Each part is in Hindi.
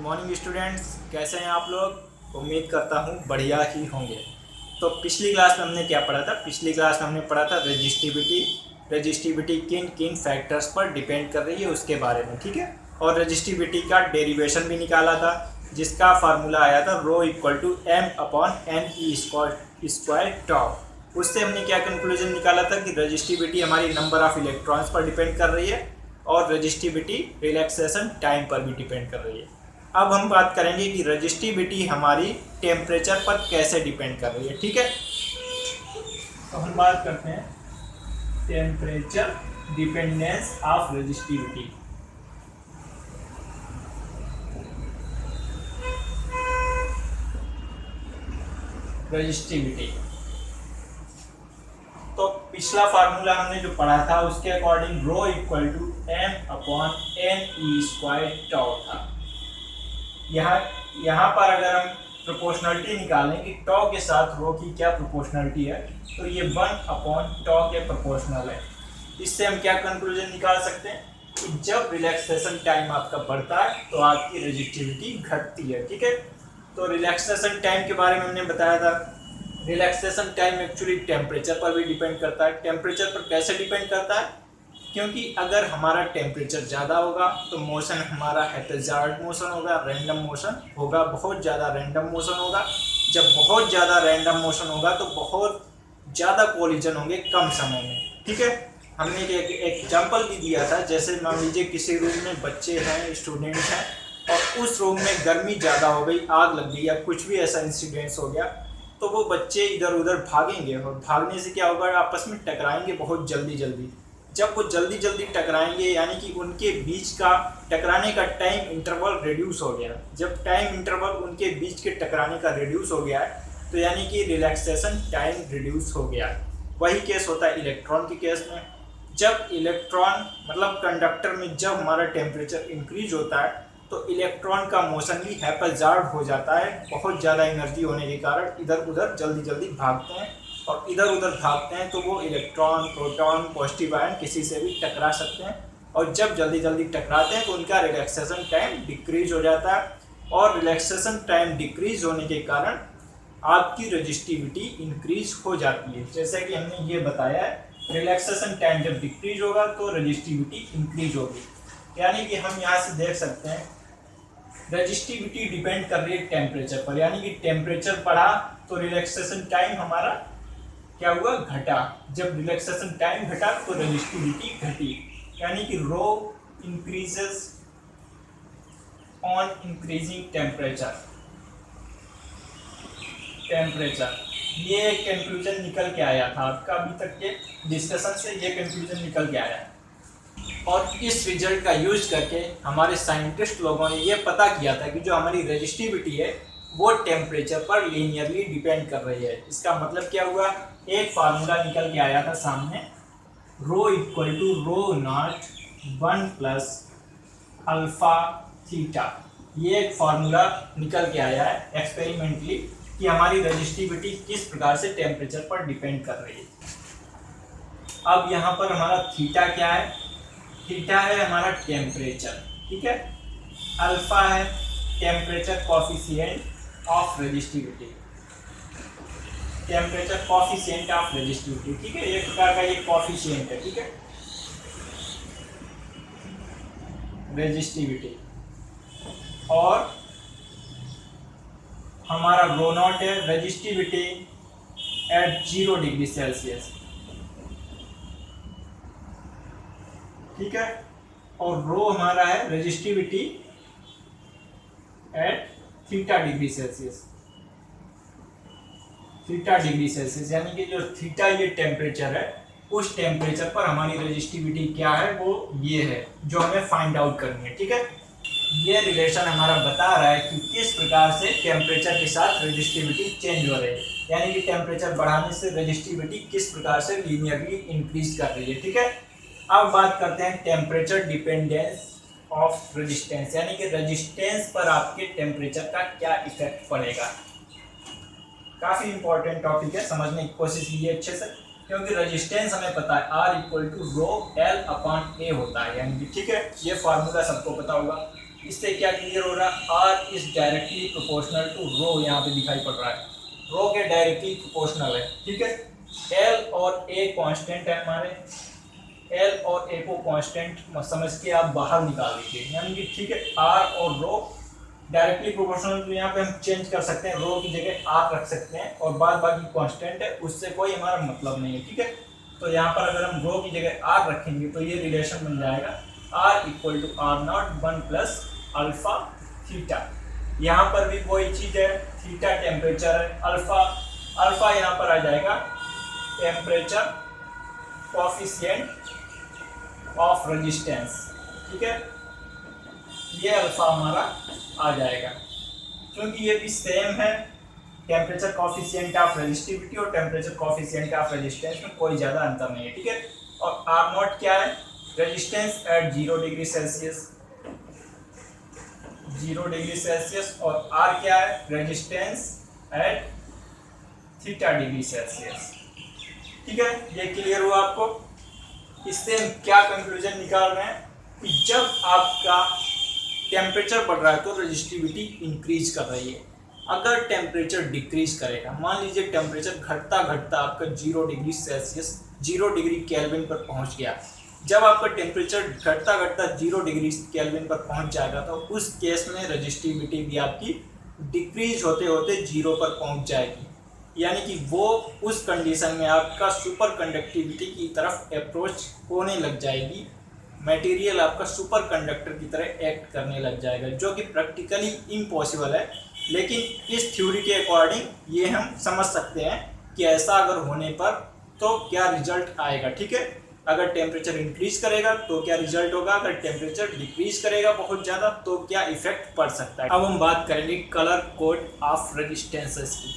गुड मॉर्निंग स्टूडेंट्स, कैसे हैं आप लोग। उम्मीद करता हूँ बढ़िया ही होंगे। तो पिछली क्लास में हमने क्या पढ़ा था। पिछली क्लास में हमने पढ़ा था रजिस्टिविटी किन किन फैक्टर्स पर डिपेंड कर रही है उसके बारे में, ठीक है। और रजिस्टिविटी का डेरिवेशन भी निकाला था, जिसका फार्मूला आया था rho equal to m upon n e square tau. उससे हमने क्या कंक्लूजन निकाला था कि रजिस्टिविटी हमारी नंबर ऑफ इलेक्ट्रॉन्स पर डिपेंड कर रही है और रजिस्टिविटी रिलैक्सेशन टाइम पर भी डिपेंड कर रही है। अब हम बात करेंगे कि रजिस्टिविटी हमारी टेम्परेचर पर कैसे डिपेंड कर रही है, ठीक है। तो हम बात करते हैं टेम्परेचर डिपेंडेंस ऑफ रजिस्टिविटी। तो पिछला फार्मूला हमने जो पढ़ा था उसके according rho equal to m upon n e square tau था। यहाँ पर अगर हम प्रोपोर्शनलिटी निकालें कि टॉ के साथ रो की क्या प्रोपोर्शनलिटी है, तो ये 1 अपॉन टॉ के प्रोपोर्शनल है। इससे हम क्या कंक्लूजन निकाल सकते हैं कि जब रिलैक्सेशन टाइम आपका बढ़ता है तो आपकी रजिस्टिविटी घटती है, ठीक है। तो रिलैक्सेशन टाइम के बारे में हमने बताया था। रिलैक्सेशन टाइम एक्चुअली टेम्परेचर पर भी डिपेंड करता है। टेम्परेचर पर कैसे डिपेंड करता है, क्योंकि अगर हमारा टेम्परेचर ज़्यादा होगा तो मोशन हमारा हैप्पीजार्ड मोशन होगा, रैंडम मोशन होगा, बहुत ज़्यादा रैंडम मोशन होगा। जब बहुत ज़्यादा रैंडम मोशन होगा तो बहुत ज़्यादा कोलिजन होंगे कम समय में, ठीक है। हमने एक एग्जाम्पल भी दिया था, जैसे मान लीजिए किसी रूम में बच्चे हैं, स्टूडेंट्स हैं, और उस रूम में गर्मी ज़्यादा हो गई, आग लग गई या कुछ भी ऐसा इंसिडेंट्स हो गया, तो वो बच्चे इधर उधर भागेंगे और भागने से क्या होगा, आपस में टकराएंगे बहुत जल्दी जल्दी। जब वो जल्दी जल्दी टकराएंगे यानी कि उनके बीच का टकराने का टाइम इंटरवल रिड्यूस हो गया। जब टाइम इंटरवल उनके बीच के टकराने का रिड्यूस हो गया है तो यानी कि रिलैक्सेशन टाइम रिड्यूस हो गया है। वही केस होता है इलेक्ट्रॉन के केस में। जब इलेक्ट्रॉन मतलब कंडक्टर में जब हमारा टेम्परेचर इंक्रीज होता है तो इलेक्ट्रॉन का मोशन भी हैप्पीजार्ड हो जाता है। बहुत ज़्यादा एनर्जी होने के कारण इधर उधर जल्दी जल्दी भागते हैं, और इधर उधर भागते हैं तो वो इलेक्ट्रॉन, प्रोटॉन, पॉजिटिव आयन किसी से भी टकरा सकते हैं, और जब जल्दी जल्दी टकराते हैं तो उनका रिलैक्सेशन टाइम डिक्रीज हो जाता है। और रिलैक्सेशन टाइम डिक्रीज होने के कारण आपकी रजिस्टिविटी इंक्रीज हो जाती है। जैसे कि हमने ये बताया है, रिलैक्सेशन टाइम जब डिक्रीज होगा तो रजिस्टिविटी इंक्रीज होगी। यानी कि हम यहाँ से देख सकते हैं रजिस्टिविटी डिपेंड कर रही है टेम्परेचर पर, यानी कि टेम्परेचर बढ़ा तो रिलैक्सेशन टाइम हमारा क्या हुआ, घटा। जब रिलैक्सेशन टाइम घटा तो रजिस्टिविटी घटी, यानी कि रो इंक्रीजेस ऑन इंक्रीजिंग टेम्परेचर। ये एक कंक्लूजन निकल के आया था आपका अभी तक के डिस्कशन से, ये कंक्लूजन निकल के आया है। और इस रिजल्ट का यूज करके हमारे साइंटिस्ट लोगों ने ये पता किया था कि जो हमारी रजिस्टिविटी है वो टेम्परेचर पर लीनियरली डिपेंड कर रही है। इसका मतलब क्या हुआ, एक फार्मूला निकल के आया था सामने, rho equal to rho naught 1 plus alpha theta. ये एक फार्मूला निकल के आया है एक्सपेरिमेंटली कि हमारी रजिस्टिविटी किस प्रकार से टेम्परेचर पर डिपेंड कर रही है। अब यहाँ पर हमारा थीटा क्या है, थीटा है हमारा टेम्परेचर, ठीक है। अल्फा है temperature coefficient of resistivity, temperature coefficient of resistivity, ठीक है। एक प्रकार का ये कोफिशिएंट है, ठीक है, रजिस्टिविटी। और हमारा रो नॉट है रजिस्टिविटी एट 0 डिग्री सेल्सियस, ठीक है। और रो हमारा है resistivity at theta degree Celsius, theta degree Celsius, यानी कि जो थीटा ये टेम्परेचर है उस टेम्परेचर पर हमारी रजिस्टिविटी क्या है, वो ये है जो हमें फाइंड आउट करनी है, ठीक है। ये रिलेशन हमारा बता रहा है कि किस प्रकार से टेम्परेचर के साथ रजिस्टिविटी चेंज हो रही है, यानी कि टेम्परेचर बढ़ाने से रजिस्टिविटी किस प्रकार से लीनियरली इंक्रीज कर रही है, ठीक है। अब बात करते हैं टेम्परेचर डिपेंडेंस ऑफ रेजिस्टेंस, यानी कि रेजिस्टेंस पर आपके टेम्परेचर का क्या इफेक्ट पड़ेगा। काफ़ी इंपॉर्टेंट टॉपिक है, समझने की कोशिश कीजिए अच्छे से, क्योंकि रेजिस्टेंस हमें पता है R equal to rho L upon A होता है, यानी कि ठीक है, ये फार्मूला सबको पता होगा। इससे क्या क्लियर हो रहा है, r is directly proportional to rho, यहाँ पे दिखाई पड़ रहा है रो के डायरेक्टली प्रोपोर्शनल है, ठीक है। एल और ए कांस्टेंट है हमारे, एल और ए को कांस्टेंट समझ के आप बाहर निकाल दीजिए, यानी कि ठीक है आर और रो डायरेक्टली प्रोपोर्शनल, तो यहाँ पे हम चेंज कर सकते हैं, रो की जगह आर रख सकते हैं और बाद बाकी कांस्टेंट है, उससे कोई हमारा मतलब नहीं है, ठीक है। तो यहाँ पर अगर हम रो की जगह आर रखेंगे तो ये रिलेशन बन जाएगा R equal to R naught 1 plus alpha theta. यहाँ पर भी वही चीज है, थीटा टेम्परेचर है, अल्फा अल्फा यहाँ पर आ जाएगा टेम्परेचर कोफिशिएंट ऑफ रेजिस्टेंस, ठीक है। ये अल्फा हमारा आ जाएगा, क्योंकि ये भी सेम है, टेम्परेचर कोफिशिएंट ऑफ रेजिस्टिविटी और टेम्परेचर कोफिशिएंट ऑफ रेजिस्टेंस में कोई ज़्यादा अंतर नहीं है, ठीक है। और आर नॉट क्या है, resistance at 0 degree Celsius, 0 degree Celsius, और आर क्या है, resistance at theta degree Celsius, ठीक है। ये क्लियर हुआ आपको। इससे हम क्या कंक्लूजन निकाल रहे हैं कि जब आपका टेम्परेचर बढ़ रहा है तो रेजिस्टिविटी इंक्रीज कर रही है, अगर टेम्परेचर डिक्रीज करेगा, मान लीजिए टेम्परेचर घटता घटता आपका 0 डिग्री सेल्सियस 0 डिग्री केल्विन पर पहुंच गया, जब आपका टेम्परेचर घटता घटता 0 डिग्री केल्विन पर पहुंच जाएगा तो उस केस में रेजिस्टिविटी भी आपकी डिक्रीज होते होते 0 पर पहुंच जाएगी, यानी कि वो उस कंडीशन में आपका सुपर कंडक्टिविटी की तरफ अप्रोच होने लग जाएगी, मटेरियल आपका सुपर कंडक्टर की तरह एक्ट करने लग जाएगा, जो कि प्रैक्टिकली इम्पॉसिबल है, लेकिन इस थ्योरी के अकॉर्डिंग ये हम समझ सकते हैं कि ऐसा अगर होने पर तो क्या रिजल्ट आएगा, ठीक है। अगर टेम्परेचर इंक्रीज करेगा तो क्या रिजल्ट होगा, अगर टेम्परेचर डिक्रीज करेगा बहुत ज़्यादा तो क्या इफेक्ट पड़ सकता है। अब हम बात करेंगे कलर कोड ऑफ रेजिस्टेंसेस की।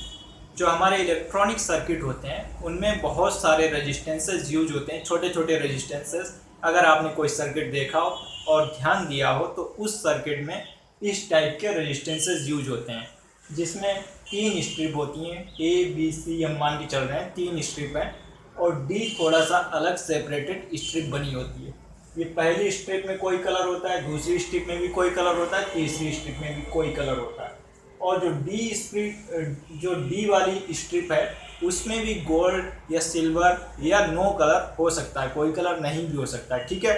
जो हमारे इलेक्ट्रॉनिक सर्किट होते हैं उनमें बहुत सारे रेजिस्टेंसेस यूज होते हैं, छोटे छोटे रेजिस्टेंसेस। अगर आपने कोई सर्किट देखा हो और ध्यान दिया हो तो उस सर्किट में इस टाइप के रेजिस्टेंसेस यूज होते हैं, जिसमें 3 स्ट्रिप होती हैं, ए बी सी हम मान के चल रहे हैं 3 स्ट्रिप हैं, और डी थोड़ा सा अलग सेपरेटेड स्ट्रिप बनी होती है। ये पहली स्ट्रिप में कोई कलर होता है, दूसरी स्ट्रिप में भी कोई कलर होता है, तीसरी स्ट्रिप में भी कोई कलर होता है, और जो डी वाली स्ट्रिप है उसमें भी गोल्ड या सिल्वर या नो कलर हो सकता है, कोई कलर नहीं भी हो सकता है, ठीक है।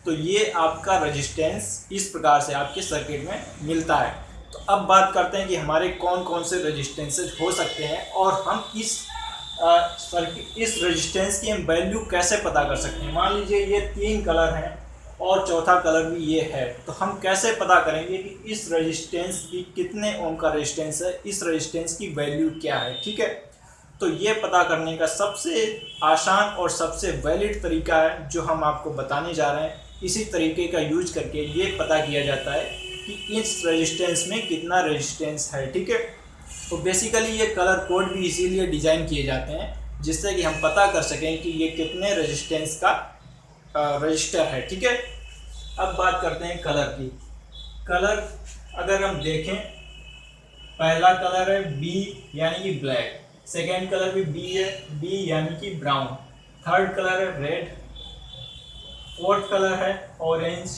तो ये आपका रेजिस्टेंस इस प्रकार से आपके सर्किट में मिलता है। तो अब बात करते हैं कि हमारे कौन कौन से रेजिस्टेंसेज हो सकते हैं और हम इस रेजिस्टेंस की हम वैल्यू कैसे पता कर सकते हैं। मान लीजिए ये 3 कलर हैं और चौथा कलर भी ये है, तो हम कैसे पता करेंगे कि इस रेजिस्टेंस की कितने ओम का रेजिस्टेंस है, इस रेजिस्टेंस की वैल्यू क्या है, ठीक है। तो ये पता करने का सबसे आसान और सबसे वैलिड तरीका है जो हम आपको बताने जा रहे हैं। इसी तरीके का यूज करके ये पता किया जाता है कि इस रेजिस्टेंस में कितना रेजिस्टेंस है, ठीक है। तो बेसिकली ये कलर कोड भी इसीलिए डिज़ाइन किए जाते हैं जिससे कि हम पता कर सकें कि ये कितने रेजिस्टेंस का रजिस्टर है, ठीक है। अब बात करते हैं कलर की। कलर अगर हम देखें, पहला कलर है बी यानी कि ब्लैक, सेकेंड कलर भी बी है, बी यानी कि ब्राउन, थर्ड कलर है रेड, फोर्थ कलर है ऑरेंज,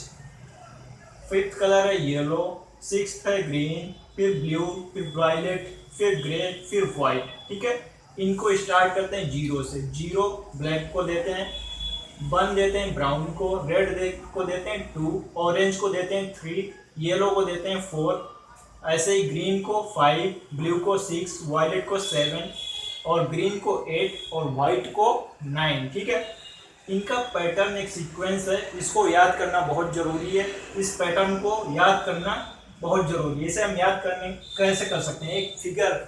फिफ्थ कलर है येलो, सिक्स्थ है ग्रीन, फिर ब्लू, फिर वायलेट, फिर ग्रे, फिर वाइट, ठीक है। इनको स्टार्ट करते हैं 0 से। 0 ब्लैक को देते हैं, 1 देते हैं ब्राउन को, रेड को देते हैं 2, ऑरेंज को देते हैं 3, येलो को देते हैं 4, ऐसे ही ग्रीन को 5, ब्लू को 6, वायलेट को 7 और ग्रीन को 8 और वाइट को 9, ठीक है। इनका पैटर्न एक सीक्वेंस है, इसको याद करना बहुत ज़रूरी है। इस पैटर्न को याद करना बहुत ज़रूरी है। इसे हम याद करने कैसे कर सकते हैं, एक फिगर,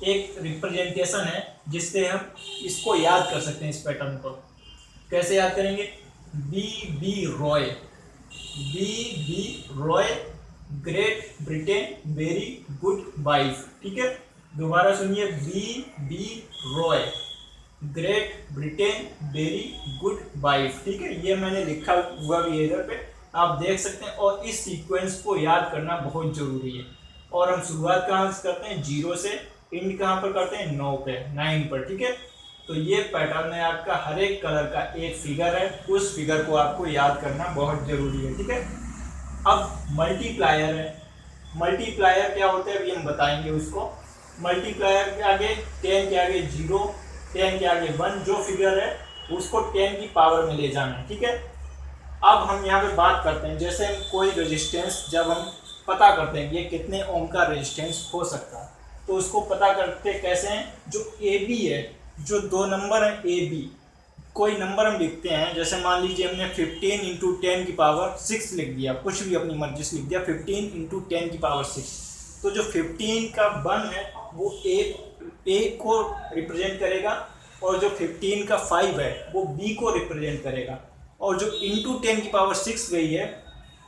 एक रिप्रेजेंटेशन है जिससे हम इसको याद कर सकते हैं। इस पैटर्न को कैसे याद करेंगे, B Roy, B Roy Great Britain very good wife, ठीक है। दोबारा सुनिए, B Roy Great Britain very good wife, ठीक है। ये मैंने लिखा हुआ भी है इधर पे, आप देख सकते हैं। और इस सीक्वेंस को याद करना बहुत ज़रूरी है। और हम शुरुआत कहाँ से करते हैं, 0 से, एंड कहाँ पर करते हैं, 9 पर, ठीक है। तो ये पैटर्न है आपका, हर एक कलर का एक फिगर है, उस फिगर को आपको याद करना बहुत ज़रूरी है, ठीक है। अब मल्टीप्लायर है, मल्टीप्लायर क्या होता है अभी हम बताएंगे उसको। मल्टीप्लायर के आगे 10 के आगे 0, 10 के आगे 1, जो फिगर है उसको 10 की पावर में ले जाना है, ठीक है। अब हम यहाँ पे बात करते हैं, जैसे हम कोई रेजिस्टेंस जब हम पता करते हैं ये कितने ओम का रेजिस्टेंस हो सकता है, तो उसको पता करते कैसे हैं, जो ए बी है, जो दो नंबर है ए बी, कोई नंबर हम लिखते हैं, जैसे मान लीजिए हमने 15 इंटू 10 की पावर 6 लिख दिया, कुछ भी अपनी मर्जी से लिख दिया, 15 इंटू 10 की पावर 6, तो जो 15 का 1 है वो ए को रिप्रेजेंट करेगा, और जो 15 का 5 है वो बी को रिप्रेजेंट करेगा, और जो इंटू 10 की पावर 6 गई है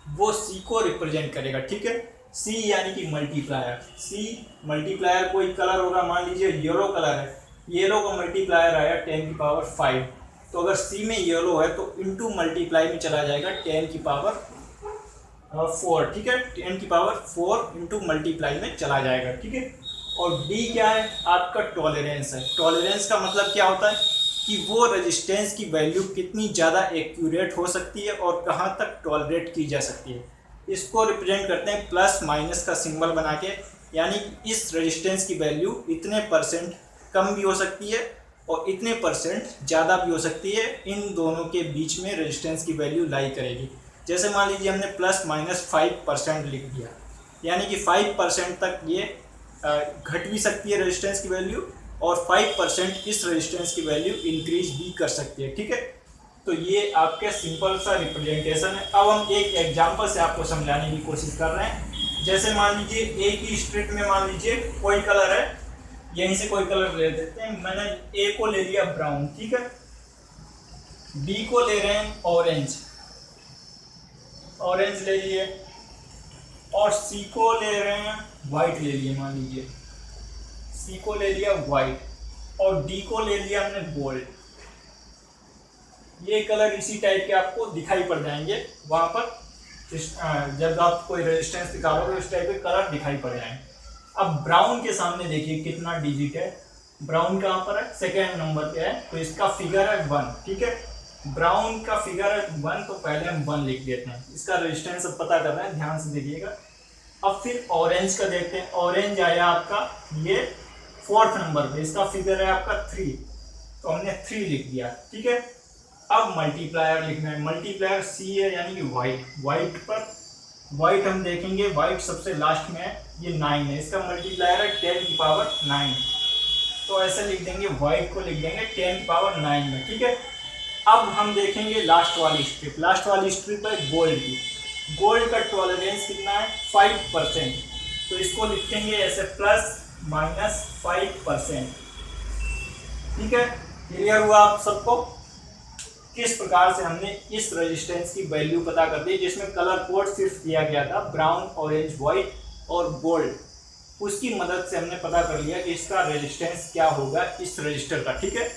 वो सी को रिप्रेजेंट करेगा, ठीक है। सी यानी कि मल्टीप्लायर, सी मल्टीप्लायर कोई कलर होगा, मान लीजिए येलो कलर है, येलो का मल्टीप्लायर आया 10 की पावर 5, तो अगर सी में येलो है तो इंटू मल्टीप्लाई में चला जाएगा 10 की पावर 4, ठीक है, 10 की पावर 4 इंटू मल्टीप्लाई में चला जाएगा, ठीक है। और डी क्या है, आपका टॉलरेंस है। टॉलरेंस का मतलब क्या होता है कि वो रेजिस्टेंस की वैल्यू कितनी ज़्यादा एक्यूरेट हो सकती है और कहाँ तक टॉलरेट की जा सकती है। इसको रिप्रेजेंट करते हैं प्लस माइनस का सिंबल बना के, यानी इस रेजिस्टेंस की वैल्यू इतने परसेंट कम भी हो सकती है और इतने परसेंट ज़्यादा भी हो सकती है, इन दोनों के बीच में रेजिस्टेंस की वैल्यू लाई करेगी। जैसे मान लीजिए हमने प्लस माइनस 5% लिख दिया, यानी कि 5% तक ये घट भी सकती है रेजिस्टेंस की वैल्यू, और 5% इस रेजिस्टेंस की वैल्यू इंक्रीज भी कर सकती है, ठीक है। तो ये आपके सिंपल सा रिप्रेजेंटेशन है। अब हम एक एग्जांपल से आपको समझाने की कोशिश कर रहे हैं। जैसे मान लीजिए ए की स्ट्रिप में मान लीजिए कोई कलर है, यहीं से कोई कलर ले लेते हैं, मैंने ए को ले लिया ब्राउन, ठीक है, बी को ले रहे हैं ऑरेंज, ऑरेंज ले लिए, और सी को ले रहे हैं वाइट ले लिए, मान लीजिए सी को ले लिया वाइट, और डी को ले लिया हमने गोल्ड। ये कलर इसी टाइप के आपको दिखाई पड़ जाएंगे वहां पर, जब आप कोई रेजिस्टेंस निकालोगे उस टाइप के कलर दिखाई पड़ जाएंगे। अब ब्राउन के सामने देखिए कितना डिजिट है, ब्राउन कहाँ पर है, सेकेंड नंबर पे है, तो इसका फिगर है 1, ठीक है। ब्राउन का फिगर है 1, तो पहले हम 1 लिख देते हैं, इसका रेजिस्टेंस अब पता करना है, ध्यान से देखिएगा। अब फिर ऑरेंज का देखते हैं, ऑरेंज आया आपका ये 4th नंबर पे, इसका फिगर है आपका 3, तो हमने 3 लिख दिया, ठीक है। अब मल्टीप्लायर लिखना है, मल्टीप्लायर सी है यानी कि वाइट, वाइट पर वाइट हम देखेंगे, वाइट सबसे लास्ट में है, ये 9 है, इसका मल्टीप्लायर है 10 की पावर 9, तो ऐसे लिख देंगे, वाइट को लिख देंगे 10 की पावर 9 में, ठीक है। अब हम देखेंगे लास्ट वाली स्ट्रिप, लास्ट वाली स्ट्रिप है गोल्ड की, गोल्ड का टॉलरेंस कितना है 5%, तो इसको लिखेंगे ऐसे प्लस माइनस 5%, ठीक है। क्लियर हुआ आप सबको किस प्रकार से हमने इस रेजिस्टेंस की वैल्यू पता कर दी, जिसमें कलर कोड सिर्फ दिया गया था ब्राउन, ऑरेंज, वाइट और गोल्ड, उसकी मदद से हमने पता कर लिया कि इसका रेजिस्टेंस क्या होगा इस रजिस्टर का, ठीक है।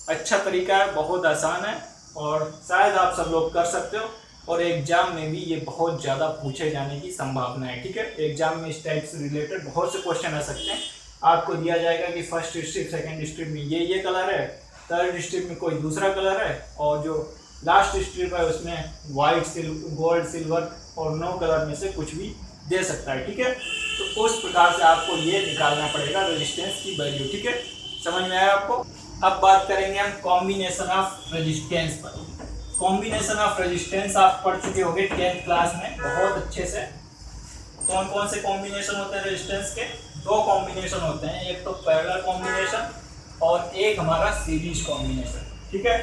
अच्छा तरीका है, बहुत आसान है, और शायद आप सब लोग कर सकते हो, और एग्जाम में भी ये बहुत ज़्यादा पूछे जाने की संभावना है, ठीक है। एग्जाम में इस टाइप से रिलेटेड बहुत से क्वेश्चन आ सकते हैं, आपको दिया जाएगा कि फर्स्ट स्ट्रिप सेकेंड स्ट्रिप में ये कलर है, थर्ड स्ट्रिप में कोई दूसरा कलर है, और जो लास्ट स्ट्रिप है उसमें वाइट, गोल्ड, सिल्वर और 9 कलर में से कुछ भी दे सकता है, ठीक है। तो उस प्रकार से आपको ये निकालना पड़ेगा रेजिस्टेंस की वैल्यू, ठीक है। समझ में आया आपको। अब बात करेंगे हम कॉम्बिनेशन ऑफ रेजिस्टेंस पर। कॉम्बिनेशन ऑफ रेजिस्टेंस आप पढ़ चुके होंगे 10th क्लास में बहुत अच्छे से। कौन कौन से कॉम्बिनेशन होते हैं रेजिस्टेंस के, 2 कॉम्बिनेशन होते हैं, एक तो पैरेलल कॉम्बिनेशन और एक हमारा सीरीज कॉम्बिनेशन, ठीक है।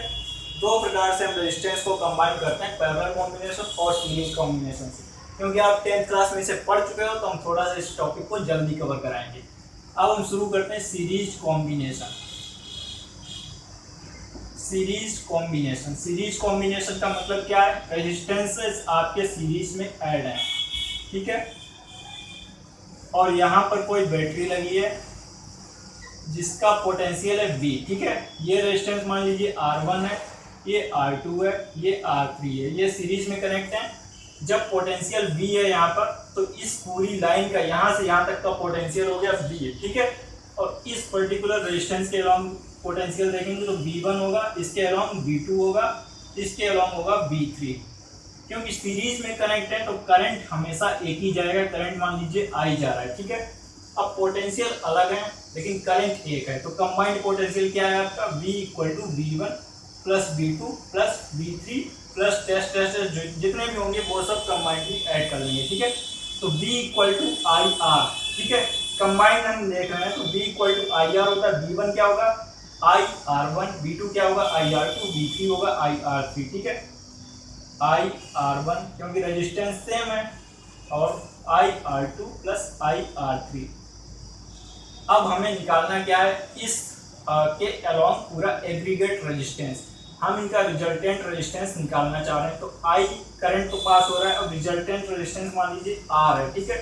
2 प्रकार से हम रेजिस्टेंस को कंबाइन करते हैं, पैरेलल कॉम्बिनेशन और सीरीज कॉम्बिनेशन से। क्योंकि आप 10th क्लास में इसे पढ़ चुके हो तो हम थोड़ा सा इस टॉपिक को जल्दी कवर कराएंगे। अब हम शुरू करते हैं series combination. Series combination, series combination का मतलब क्या है, रेजिस्टेंसेस आपके सीरीज में ऐड हैं, ठीक है। और यहाँ पर कोई बैटरी लगी है जिसका पोटेंशियल है V, ठीक है। ये रेजिस्टेंस मान लीजिए R1 है, ये R2 है, ये R3 है, ये सीरीज में कनेक्ट है। जब पोटेंशियल V है यहाँ पर, तो इस पूरी लाइन का यहाँ से यहाँ तक का पोटेंशियल हो गया V, ठीक है। और इस पर्टिकुलर रेजिस्टेंस के अलॉन्ग पोटेंशियल देखेंगे तो V1 होगा, इसके अलॉन्ग V2 होगा, इसके अलॉन्ग होगा V3, क्योंकि सीरीज में कनेक्ट है तो करंट हमेशा एक ही जाएगा, करंट मान लीजिए आई जा रहा है, ठीक है। अब पोटेंशियल अलग है लेकिन करंट एक है, तो कंबाइंड पोटेंशियल क्या है आपका, V equal to V1 plus V2 plus V3 plus test जितने भी होंगे वो सब कंबाइंडली ऐड कर लेंगे, ठीक है। तो V इक्वल टू IR, ठीक है, कंबाइंड हम देख रहे हैं तो V इक्वल टू IR होता है, V1 क्या होगा IR1, V2 क्या होगा IR2, V3 होगा IR3, ठीक है। IR1 क्योंकि रेजिस्टेंस सेम है और IR2 प्लस IR3। अब हमें निकालना क्या है, इस के अलोंग पूरा एग्रीगेट रेजिस्टेंस, हम इनका रिजल्टेंट रेजिस्टेंस निकालना चाह रहे हैं। तो I करंट तो पास हो रहा है, अब रिजल्टेंट रेजिस्टेंस मान लीजिए R है, ठीक है।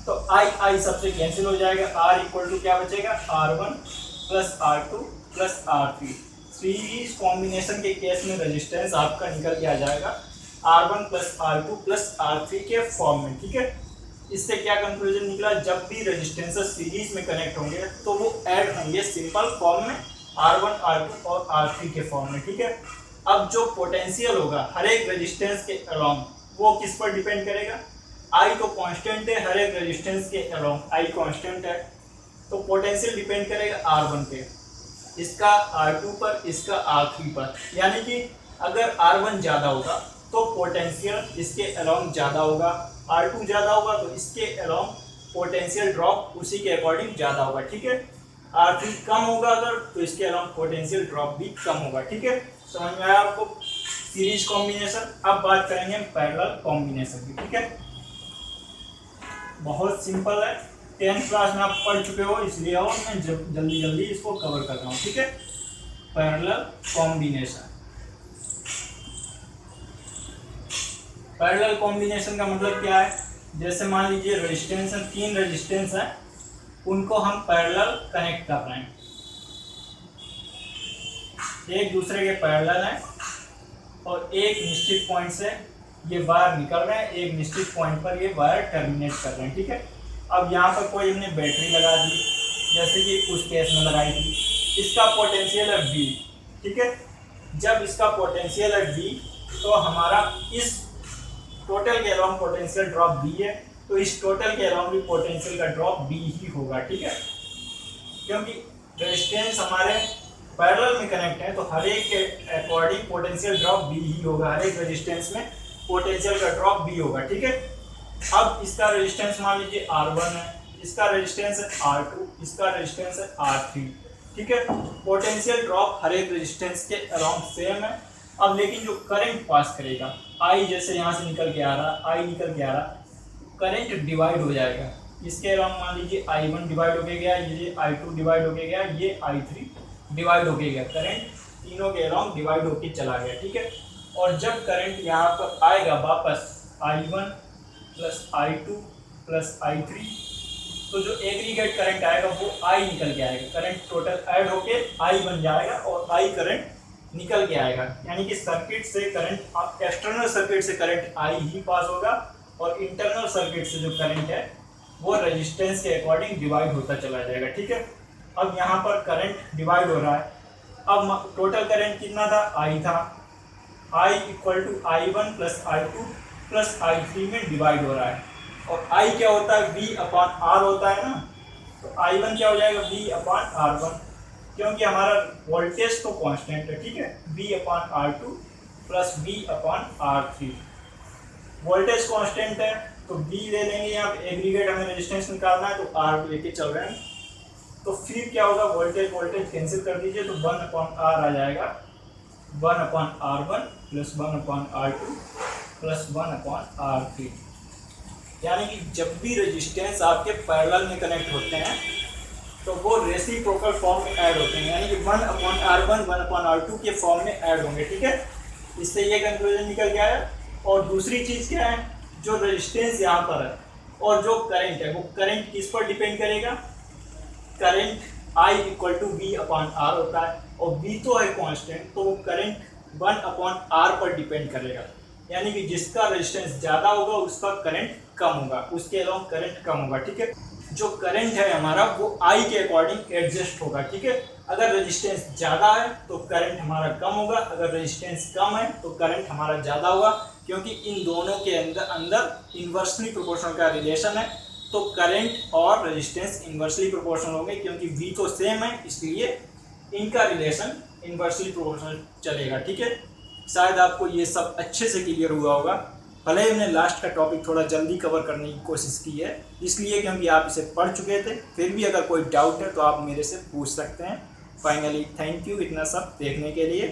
तो I सबसे कैंसिल हो जाएगा, R इक्वल टू क्या बचेगा R1 plus R2 plus R3। Series combination के केस में रेजिस्टेंस आपका निकल के आ जाएगा R1 plus R2 plus R3 के फॉर्म में, ठीक है। इससे क्या कंक्लूजन निकला, जब भी रेजिस्टेंसेस सीरीज में कनेक्ट होंगे तो वो ऐड होंगे सिंपल फॉर्म में R1 R2 और R3 के फॉर्म में, ठीक है। अब जो पोटेंशियल होगा हर एक रेजिस्टेंस के अलोंग वो किस पर डिपेंड करेगा, I तो कांस्टेंट है, हर एक रेजिस्टेंस के अलोंग I कांस्टेंट है, तो पोटेंशियल डिपेंड करेगा R1 पे, इसका R2 पर, इसका R3 पर। यानी कि अगर R1 ज़्यादा होगा तो पोटेंशियल इसके अलोंग ज़्यादा होगा, R2 ज़्यादा होगा तो इसके अलोंग पोटेंशियल ड्रॉप उसी के अकॉर्डिंग ज़्यादा होगा, ठीक है। R3 कम होगा अगर तो इसके अलोंग पोटेंशियल ड्रॉप भी कम होगा, ठीक है। समझ में आया आपको सीरीज कॉम्बिनेशन। अब बात करेंगे पैरेलल कॉम्बिनेशन की, ठीक है। बहुत सिंपल है, 10th क्लास में आप पढ़ चुके हो इसलिए और मैं जल्दी इसको कवर कर रहा हूँ, ठीक है। पैरेलल कॉम्बिनेशन, पैरेलल कॉम्बिनेशन का मतलब क्या है, जैसे मान लीजिए रेजिस्टेंस है, 3 रेजिस्टेंस है, उनको हम पैरेलल कनेक्ट कर रहे हैं, एक दूसरे के पैरेलल हैं और एक निश्चित पॉइंट से ये वायर निकल रहे हैं, एक निश्चित पॉइंट पर ये वायर टर्मिनेट कर रहे हैं, ठीक है। अब यहाँ पर कोई हमने बैटरी लगा दी जैसे कि उस केस में लगाई थी, इसका पोटेंशियल है V, ठीक है। जब इसका पोटेंशियल है V तो हमारा इस टोटल के अलोंग पोटेंशियल ड्रॉप V है, तो इस टोटल के अलोंग भी पोटेंशियल का ड्रॉप V ही होगा, ठीक है। क्योंकि रेजिस्टेंस हमारे पैरेलल में कनेक्ट है तो हर एक के अकॉर्डिंग पोटेंशियल ड्रॉप V ही होगा, हर एक रेजिस्टेंस में पोटेंशियल का ड्रॉप V होगा, ठीक है। अब इसका रेजिस्टेंस मान लीजिए R1 है, इसका रेजिस्टेंस है R2, इसका रेजिस्टेंस है R3, ठीक है। पोटेंशियल ड्रॉप हर एक रेजिस्टेंस के अराउंड सेम है। अब लेकिन जो करंट पास करेगा I जैसे यहाँ से निकल के आ रहा, I निकल के आ रहा, करंट डिवाइड हो जाएगा, इसके अराउंड मान लीजिए I1 डिवाइड हो गया, ये I2 डिवाइड हो गया, ये I3 डिवाइड हो गया, करंट तीनों के अराउंड डिवाइड होके चला गया, ठीक है। और जब करंट यहाँ पर आएगा वापस I1 plus I2 plus I3, तो जो एग्रीगेट करंट आएगा वो I निकल के आएगा, करंट टोटल ऐड होके I बन जाएगा और I करंट निकल के आएगा। यानी कि सर्किट से करंट, एक्सटर्नल सर्किट से करंट I ही पास होगा और इंटरनल सर्किट से जो करंट है वो रेजिस्टेंस के अकॉर्डिंग डिवाइड होता चला जाएगा, ठीक है। अब यहाँ पर करंट डिवाइड हो रहा है, अब टोटल करंट कितना था, I था, I equal to I1 plus I2 plus I3 में डिवाइड हो रहा है, और I क्या होता है, V अपॉन R होता है ना, तो I1 क्या हो जाएगा, V अपॉन R1, क्योंकि हमारा वोल्टेज तो कांस्टेंट है, ठीक है। V upon R2 plus V upon R3, voltage constant है तो V ले लेंगे, यहाँ पे एग्रीगेट हमें रेजिस्टेंस निकालना है तो R लेके चल रहे हैं, तो फिर क्या होगा, वोल्टेज कैंसिल कर दीजिए तो 1 अपॉन R आ जाएगा, 1 upon R1 plus 1 upon R2 plus 1 upon R3। यानी कि जब भी रेजिस्टेंस आपके पैरेलल में कनेक्ट होते हैं तो वो रेसिप्रोकल फॉर्म में ऐड होते हैं, यानी कि 1 अपॉन R1 1 अपॉन R2 के फॉर्म में ऐड होंगे, ठीक है। इससे ये कंक्लूजन निकल गया है। और दूसरी चीज़ क्या है, जो रेजिस्टेंस यहाँ पर है और जो करंट है वो करंट किस पर डिपेंड करेगा, current I equal to V upon R होता है और V तो है कांस्टेंट, तो वो करंट 1 अपॉन R पर डिपेंड करेगा, यानी कि जिसका रेजिस्टेंस ज़्यादा होगा उसका करंट कम होगा, उसके अलावा करंट कम होगा, ठीक है। जो करंट है हमारा वो I के अकॉर्डिंग एडजस्ट होगा, ठीक है। अगर रेजिस्टेंस ज़्यादा है तो करंट हमारा कम होगा, अगर रेजिस्टेंस कम है तो करंट हमारा ज़्यादा होगा, क्योंकि इन दोनों के अंदर इन्वर्सली प्रोपोर्शनल का रिलेशन है, तो करंट और रेजिस्टेंस इन्वर्सली प्रोपोर्शनल होंगे, क्योंकि V तो सेम है इसलिए इनका रिलेशन इन्वर्सली प्रोपोर्शनल चलेगा। ठीक है, शायद आपको ये सब अच्छे से क्लियर हुआ होगा। भले ही हमने लास्ट का टॉपिक थोड़ा जल्दी कवर करने की कोशिश की है, इसलिए क्योंकि आप इसे पढ़ चुके थे। फिर भी अगर कोई डाउट है तो आप मेरे से पूछ सकते हैं। फाइनली थैंक यू इतना सब देखने के लिए।